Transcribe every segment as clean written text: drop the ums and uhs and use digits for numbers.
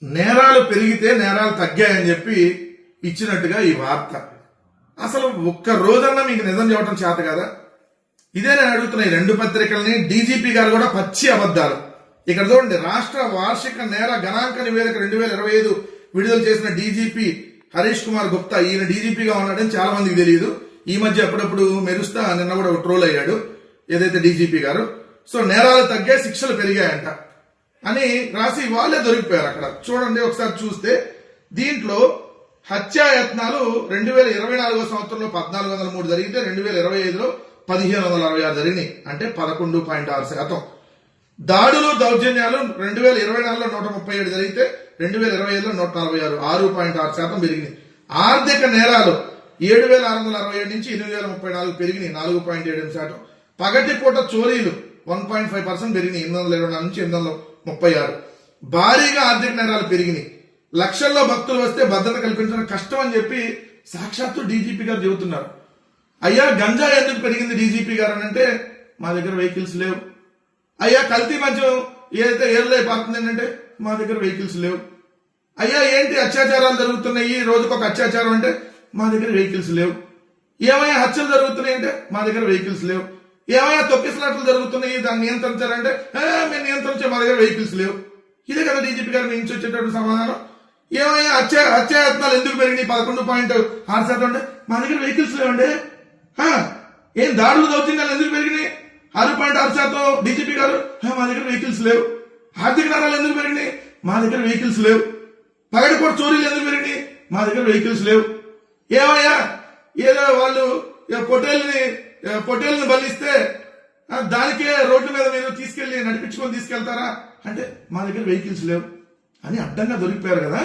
నేరాలు పెరిగితే నేరాలు తగ్గాయని చెప్పి ఇచ్చినట్టుగా ఈ వార్త. అసలు ఒక్క రోజన్నా మీకు నిజం చెప్పడం చేత కదా? ఇదే నేను అడుగుతున్నా ఈ రెండు పత్రికల్ని. డీజీపీ గారు కూడా పచ్చి అబద్ధాలు. ఇక్కడ చూడండి, రాష్ట్ర వార్షిక నేర గణాంక నివేదిక 2025 విడుదల చేసిన డీజీపీ హరీష్ కుమార్ గుప్తా. ఈయన డీజీపీగా ఉన్నాడని చాలా మందికి తెలియదు. ఈ మధ్య అప్పుడప్పుడు మెరుస్తా నిన్న కూడా ట్రోల్ అయ్యాడు ఏదైతే డీజీపీ గారు. సో నేరాలు తగ్గాయి, శిక్షలు పెరిగాయంట అని రాసి వాళ్ళే దొరికిపోయారు అక్కడ. చూడండి ఒకసారి చూస్తే దీంట్లో హత్యాయత్నాలు 2024 సంవత్సరంలో 1403 జరిగితే 2025లో 1566 జరిగినాయి, అంటే 11.6%. దాడులు దౌర్జన్యాలు 2024లో 137 జరిగితే 2025లో 146, 6.6% పెరిగినాయి. ఆర్థిక నేరాలు 7667 నుంచి 8034 పెరిగినాయి, 4.7%. పగటిపూట చోరీలు 1.5% పెరిగినాయి, 824 నుంచి 836. భారీగా ఆర్థిక నేరాలు పెరిగినాయి. లక్షల్లో భక్తులు వస్తే భద్రత కల్పించడం కష్టం అని చెప్పి సాక్షాత్తు డీజీపీ గారు చెబుతున్నారు. అయ్యా గంజా ఎందుకు పెరిగింది డీజీపీ గారు అని అంటే మా దగ్గర వెహికల్స్ లేవు. అయ్యా కల్తీ మద్యం ఏదైతే ఏర్లై పారుతుంది అంటే మా దగ్గర వెహికల్స్ లేవు. అయ్యా ఏంటి అత్యాచారాలు జరుగుతున్నాయి, రోజుకొక అత్యాచారం అంటే మా దగ్గర వెహికల్స్ లేవు. ఏమయ్యా హత్యలు జరుగుతున్నాయి అంటే మా దగ్గర వెహికల్స్ లేవు. ఏమయ్యా తొక్కిసలాట్లు జరుగుతున్నాయి దాన్ని నియంత్రించారంటే మేము నియంత్రించే మా దగ్గర వెహికల్స్ లేవు. ఇదే కదా డీజీపీ గారు నుంచి వచ్చేటటువంటి సమాధానం. ఏమయ్యా హత్యాయత్నాలు ఎందుకు పెరిగినాయి 11.6% అంటే మా దగ్గర వెహికల్స్ లేవండి. ఏం దాడులు దౌర్జన్యాలు ఎందుకు పెరిగినాయి 6.6%? డీజీపీ గారు మా దగ్గర వెహికల్స్ లేవు. ఆర్థిక నేరాలు ఎందుకు పెరిగినాయి మా దగ్గర వెహికల్స్ లేవు. పగటిపూట చోరీలు ఎందుకు పెరిగినాయి మా దగ్గర వెహికల్స్ లేవు. ఏమయ్యా ఏదో వాళ్ళు పొట్టేల్ని బలిస్తే దానికే రోడ్ల మీద మీరు తీసుకెళ్లి నడిపించుకొని తీసుకెళ్తారా అంటే మా దగ్గర వెహికల్స్ లేవు అని అడ్డంగా దొరికిపోయారు కదా.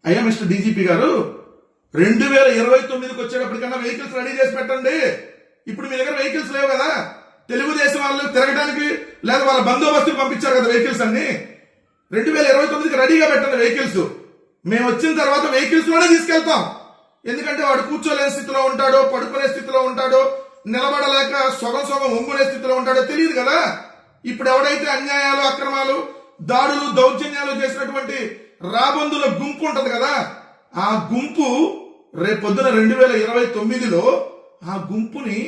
అయ్యా మిస్టర్ డీజీపీ గారు 2029కి వచ్చేటప్పటికన్నా వెహికల్స్ రెడీ చేసి పెట్టండి. ఇప్పుడు మీ దగ్గర వెహికల్స్ లేవు కదా. తెలుగుదేశం వాళ్ళు తిరగడానికి లేదా వాళ్ళ బందోబస్తుకు పంపించారు కదా వెహికల్స్ అన్ని. 2029కి రెడీగా పెట్టండి వెహికల్స్. మేము వచ్చిన తర్వాత వెహికల్స్ లోనే తీసుకెళ్తాం. ఎందుకంటే వాడు కూర్చోలేని స్థితిలో ఉంటాడో, పడుకునే స్థితిలో ఉంటాడో, నిలబడలేక సగం ఒంగునే స్థితిలో ఉంటాడో తెలియదు కదా. ఇప్పుడు ఎవడైతే అన్యాయాలు, అక్రమాలు, దాడులు, దౌర్జన్యాలు చేసినటువంటి రాబందుల గుంపు ఉంటది కదా, ఆ గుంపు రేపొద్దున 2029లో ఆ గుంపుని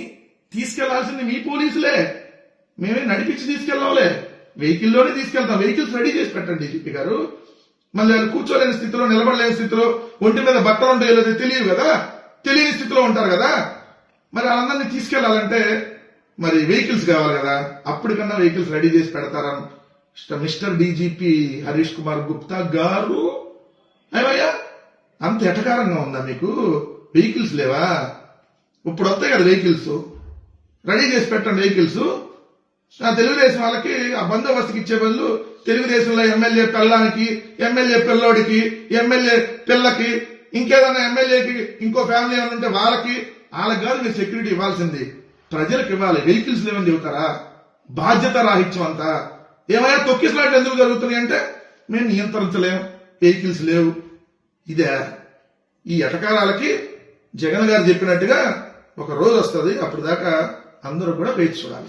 తీసుకెళ్లాల్సింది మీ పోలీసులే. మేమే నడిపించి తీసుకెళ్లాంలే, వెహికల్లోనే తీసుకెళ్తాం. వెహికల్స్ రెడీ చేసి పెట్టండి డీజీపీ గారు. మళ్ళీ వాళ్ళు కూర్చోలేని స్థితిలో, నిలబడలేని స్థితిలో, ఒంటి మీద బట్టలు ఉంటాయో లేదో తెలియదు కదా, తెలియని స్థితిలో ఉంటారు కదా. మరి వాళ్ళందరినీ తీసుకెళ్లాలంటే మరి వెహికల్స్ కావాలి కదా. అప్పటికన్నా వెహికల్స్ రెడీ చేసి పెడతారా మిస్టర్ డీజీపీ హరీష్ కుమార్ గుప్తా గారు? ఏమయ్యా అంత ఎటకారంగా ఉందా మీకు? వెహికల్స్ లేవా? ఇప్పుడు వస్తాయి కదా వెహికల్స్, రెడీ చేసి పెట్టండి వెహికల్స్. ఆ తెలుగుదేశం వాళ్ళకి ఆ బందోబస్తుకి ఇచ్చే బదులు తెలుగుదేశంలో ఎమ్మెల్యే పిల్లానికి, ఎమ్మెల్యే పిల్లోడికి, ఎమ్మెల్యే పిల్లకి, ఇంకేదన్నా ఎమ్మెల్యేకి ఇంకో ఫ్యామిలీ ఏమైనా ఉంటే వాళ్ళకి కాదు మీరు సెక్యూరిటీ ఇవ్వాల్సింది, ప్రజలకు ఇవ్వాలి. వెహికల్స్ లేవని చెబుతారా? బాధ్యత రాహిత్యం అంతా. ఏమైనా తొక్కిసలాట్లు ఎందుకు జరుగుతున్నాయి అంటే మేము నియంత్రించలేం, వెహికల్స్ లేవు. ఇదే ఈ ఎటకారాలకి జగన్ గారు చెప్పినట్టుగా ఒక రోజు వస్తుంది. అప్పుడు దాకా అందరూ కూడా వేచి చూడాలి.